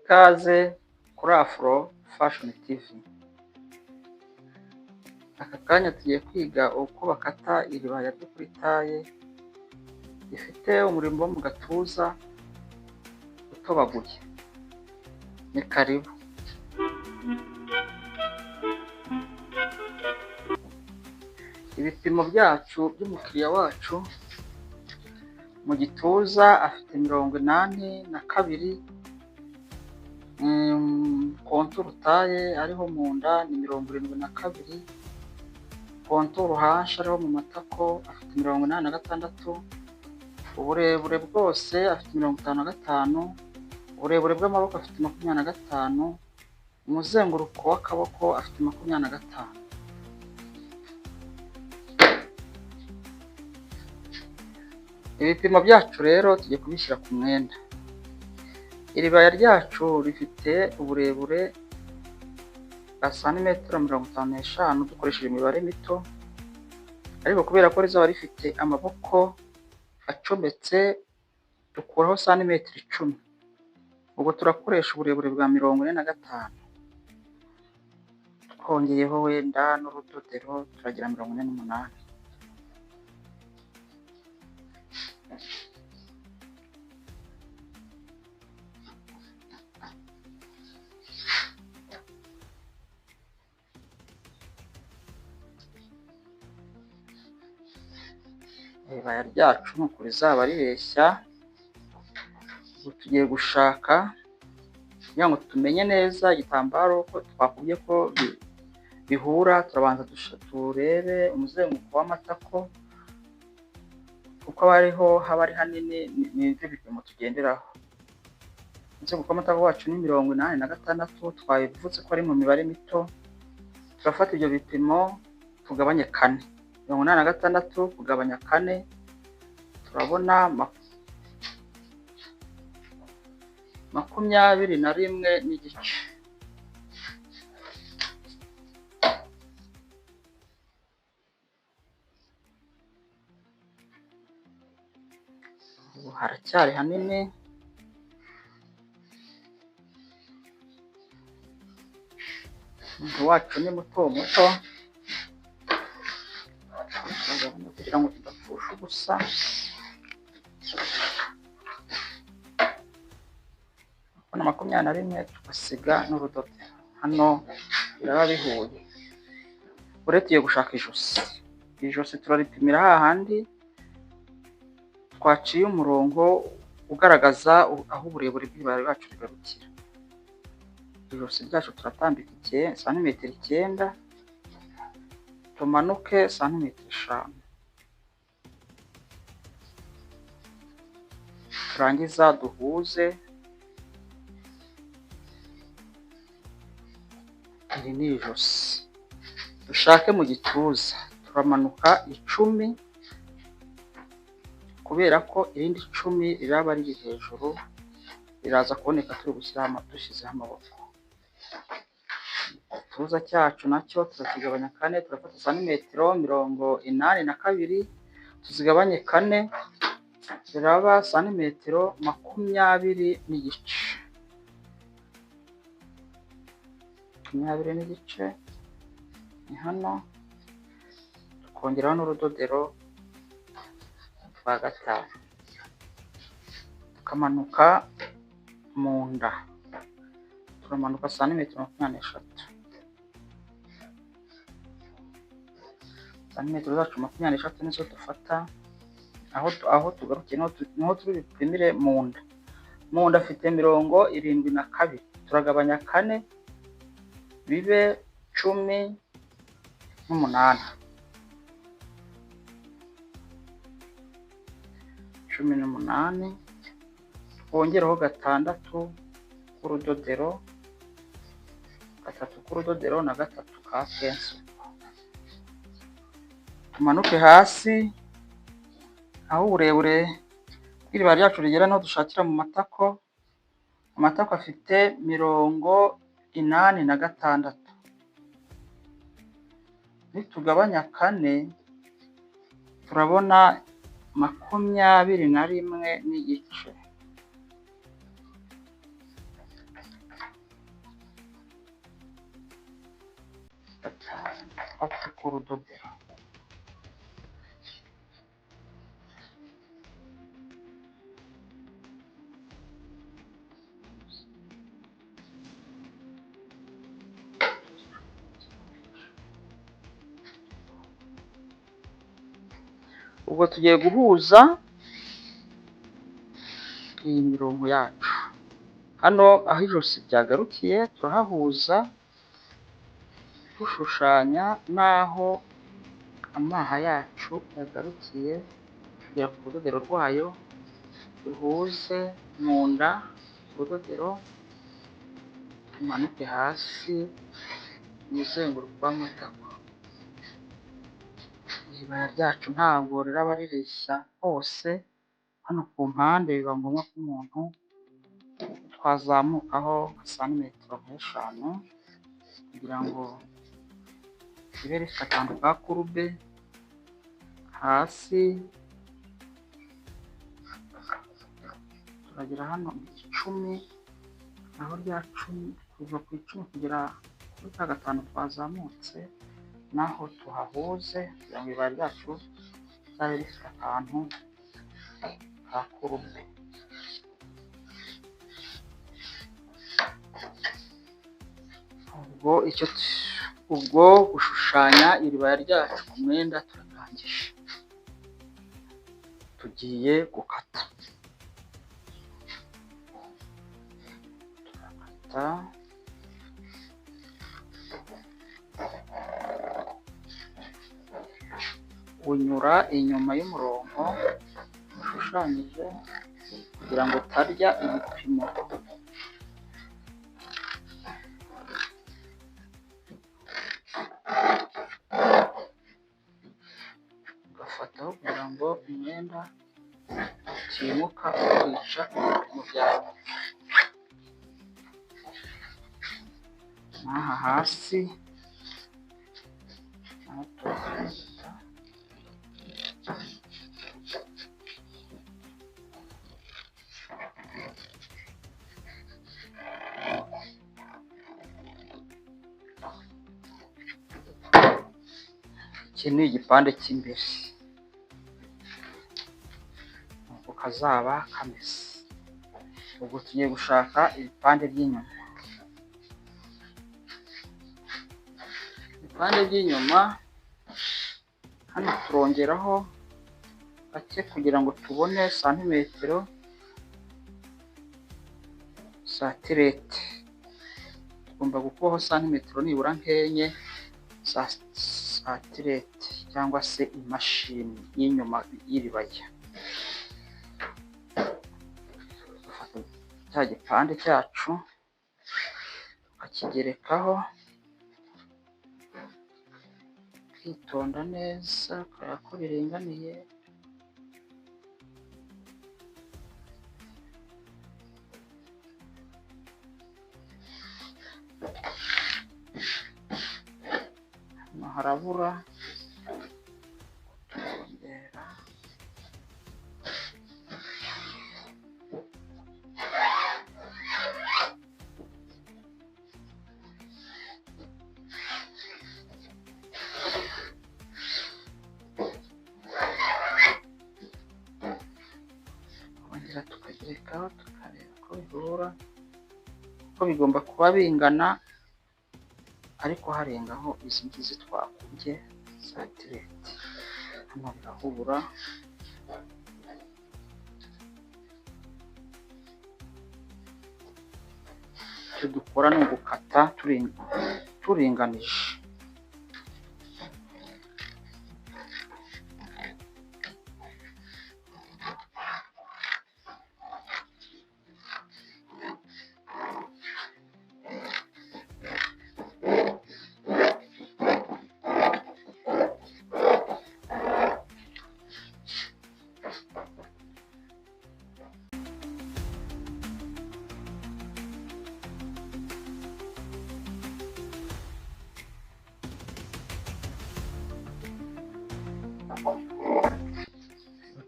Ikaze kuri Afro Fashion TV. Aka kanya tugiye kwiga uko bakata iribaya ryo kuri taye rifite umurimbo wo mu gatuza utobaguye. Ni karibu. Ibipimo byacu by'umukiriya wacu mu gituza afite 82, konturu taye ariho mu nda ni 72, konturu hanshi ariho mu matako afite 86, uburebure bwose afite 55, uburebure bw'amaboko afite 25, umuzenguruko w'akaboko afite 25. Ibipimo byacu rero tugiye kubishyira ku mwenda. Iribaya ryacu rifite uburebure bwa santimetero 55 dukoresheje imibare mito, ariko kubera ko rizaba rifite amaboko acometse dukuraho santimetero 10. Ubwo turakoresha uburebure bwa 45, twongeyeho wenda n'urudodero turagira 48. Iribaya ryacu nuko rizaba rireshya. Ubu tugiye gushaka kugira ngo tumenye neza igitambaro ko twakubye ko bihura. Turabanza turebe umuzenguruko w'amatako kuko haba ari hanini, n'ibyo bipimo tugenderaho. Umuzenguruko w'amatako wacu ni 86, twabivutse ko ari mu mibare mito. Turafata ibyo bipimo tugabanye 4. 86 kugabanya 4 turabona 21 n'igice. Ubu haracyari hanini. Umuntu wacu ni muto kugira ngo tudapfusha ubusa. Hano 21 tugasiga n'urudodo. Hano biraba bihuye. Ure tugiye gushaka ijosi. Ijosi turaripimira hahandi twaciye umurongo ugaragaza aho uburebure bw'ibara bwacu rigarukira. Ijosi ryacu turatambika santimetero 9, tumanuke santimetero 5. Turangiza duhuze. Iri ni ijosi. Dushake mu gituza turamanuka 10, kubera ko irindi 10 riraba riri hejuru, riraza kuboneka turi gushyiraho dushyizeho amaboko. Igituza cyacu nacyo turakigabanya 4. Turafata santimetero 82 tuzigabanye 4, ziraba santimetero 20 n'igice. 20 n'igice ni hano. Tukongeraho n'urudodero rwa 5, tukamanuka mu nda. Turamanuka santimetero 23. Santimetero zacu 23 nizo dufata. Aho tugarukiye niho turi bipimire mu nda. Mu nda afite 72. Turagabanya 4 bibe 18. Twongereho 6 k'urudodero, 3 k'urudodero na 3 ka penso. Tumanuke hasi aho uburebure bw'iribaya ryacu rigera, naho dushakira mu matako. Amatako afite 86. Nitugabanya 4 turabona 21 n'igice. fata ku rudodero. Ubwo tugiye guhuza iyi mirongo yacu. Hano aho ijosi ryagarukiye turahahuza dushushanya n'aho amaha yacu yagarukiye kugera ku rudodero rwayo, duhuze mu nda urudodero, tumanuke hasi umuzenguruko w'amatako. Iribaya ryacu ntabwo riraba rireshya hose, hano ku mpande biba ngombwa ko umuntu twazamukaho nka santimetero nk'eshanu kugira ngo ribe rifite akantu ka kurube. Hasi turagera hano 10, naho rya 10 kuva ku 10 kugera kuri ka 5 twazamutse, naho tuhahuze kugira ngo ibara ryacu rizabe rifite akantu ka kurube. Ubwo gushushanya iribaya ryacu ku mwenda turarangije, tugiye gukata. Turakata unyura inyuma y'umurongo ushushanyije kugira ngo utarya ibipimo. Ugafataho kugira ngo umwenda utimuka ukica ibipimo byawe. N'aha hasi naho turakata. Iki ni igipande cy'imbere, uko kazaba kameze. Ubwo tugiye gushaka ibipande by'inyuma. Ibipande by'inyuma hano turongeraho gake kugira ngo tubone santimetero za tirete. Tugomba gukubaho santimetero nibura nk'enye za tirete cyangwa se imashini y'inyuma y'iribaya. Dufata cya gipande cyacu tukakigerekaho, twitonda neza kureba ko biringaniye. Hano harabura tukongera. Kongera tukagerekaho tukareba ko bihura, ko bigomba kuba bingana ariko harengaho izi ngizi twakubye za tirete. Hano birahura. Icyo dukora ni ugukata turinganije.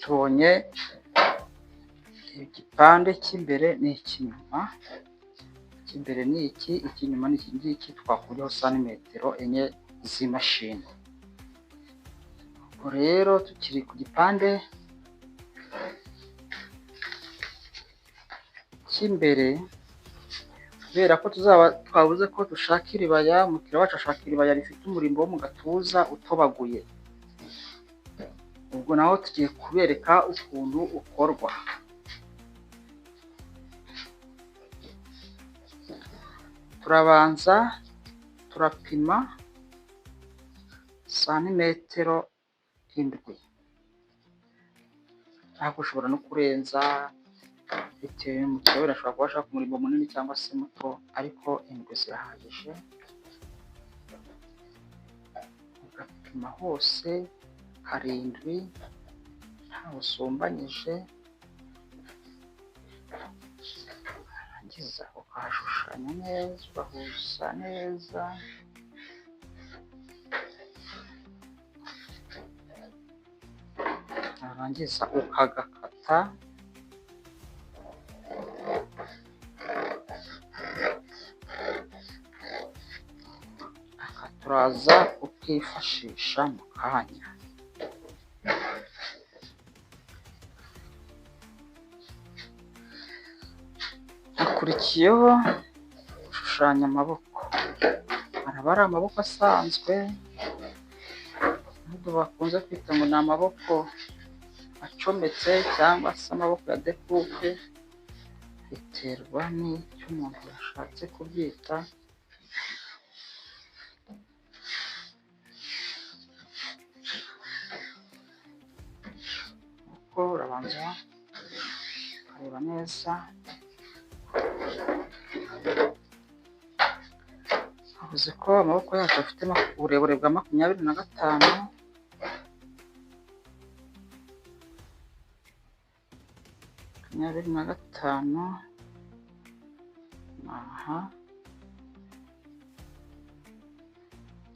Tubonye igipande cy'imbere n'icy'inyuma. Icy'imbere ni iki, icy'inyuma ni iki ngiki twakuriyeho santimetero enye z'imashini. Ubwo rero tukiri ku gipande cy'imbere, kubera ko twavuze ko dushaka iribaya, umukiriya wacu ashaka iribaya rifite umurimbo wo mu gatuza utobaguye. Ubwo naho tugiye kubereka ukuntu ukorwa. Turabanza turapima santimetero 7, ariko ushobora no kurenza bitewe n'umukiriya, wenda ashobora kuba ashaka umurimbo munini cyangwa se muto, ariko 7 zirahagije. Ugapima hose 7 ntawe usumbanyije, warangiza ukahashushanya neza, ugahuza neza. Warangiza ukagakata, turaza ukifashisha mu kanya. Hakurikiyeho gushushanya amaboko. Araba ari amaboko asanzwe, nubwo bakunze kwita ngo ni amaboko acometse cyangwa se amaboko ya découpe, biterwa n'icyo umuntu yashatse kubyita. Uko urabanza ukareba neza, uzi ko amaboko yacu afite uburebure bwa 25. Aha,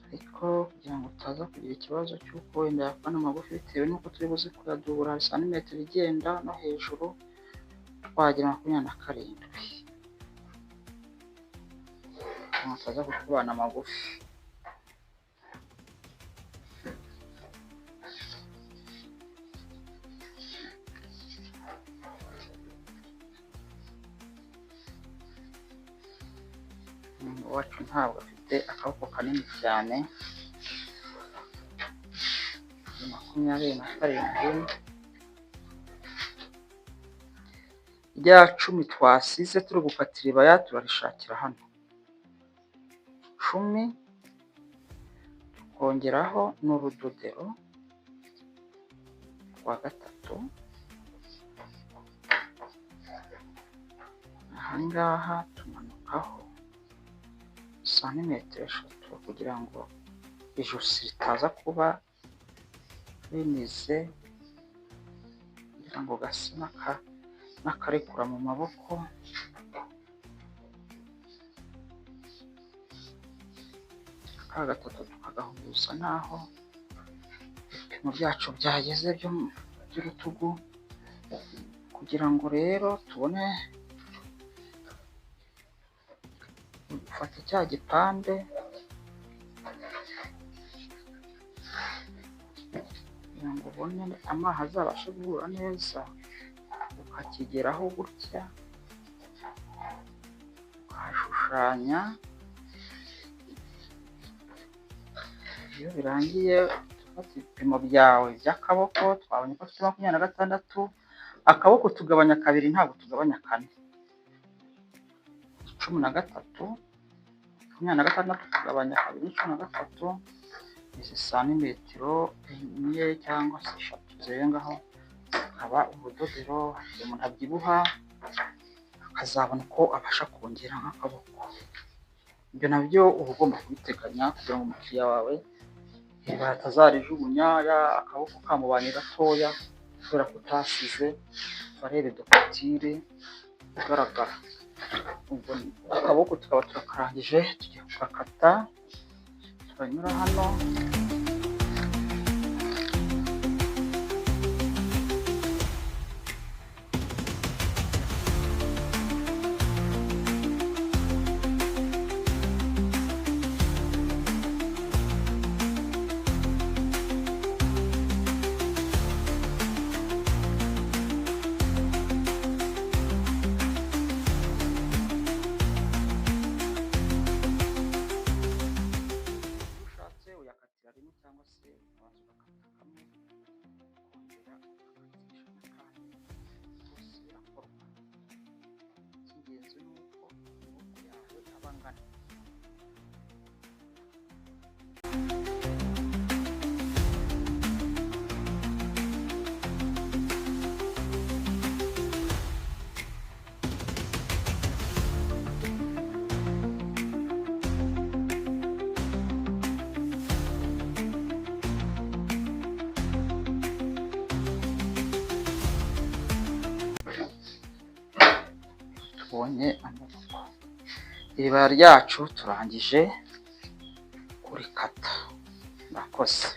ariko kugira ngo utaza kugira ikibazo cy'uko wenda yakwana amagufi bitewe n'uko turi buze kuyadubura, hari santimetero igenda no hejuru, twagira 27, utaza kutubana amagufi. Uwacu ntabwo afite akaboko kanini cyane, 27. Rya 10 twasize turi gukatira iribaya turarishakira hano. 10 tukongeraho n'urudodero rwa 3. Ahangaha tumanukaho santimetero 3 kugira ngo ijosi ritaza kuba rinize, kugira ngo gase n'akarekura mu maboko. Aka 3 tukagahuza naho ibipimo byacu byageze by'urutugu, kugira ngo rero tubone ufata cya gipande kugira ngo ubone amazi azabashe guhura neza, ukakigeraho gutya ukahashushanya. Iyo birangiye ufata ibipimo byawe by'akaboko, twabonye ko afite 26, akaboko tugabanya 2, ntabwo tugabanya 4. 13, 26 tugabanya 2 ni 13. Izi santimetero 4 cyangwa se 3 zirengaho akaba urudodero. Umuntu abyibuha akazabona uko abasha kongera nk'akaboko. Ibyo nabyo uba ugomba kubiteganya kugira ngo umukiriya wawe atazarijugunya akaboko kamubanye gatoya kubera ko utasize barere dokitire igaragara. Ubwo akaboko tukaba turakarangije, tugiye kugakata. Turanyura hano, kane. Tubonye amaboko. Iriba ryacu turangije kurikata. Murakoze.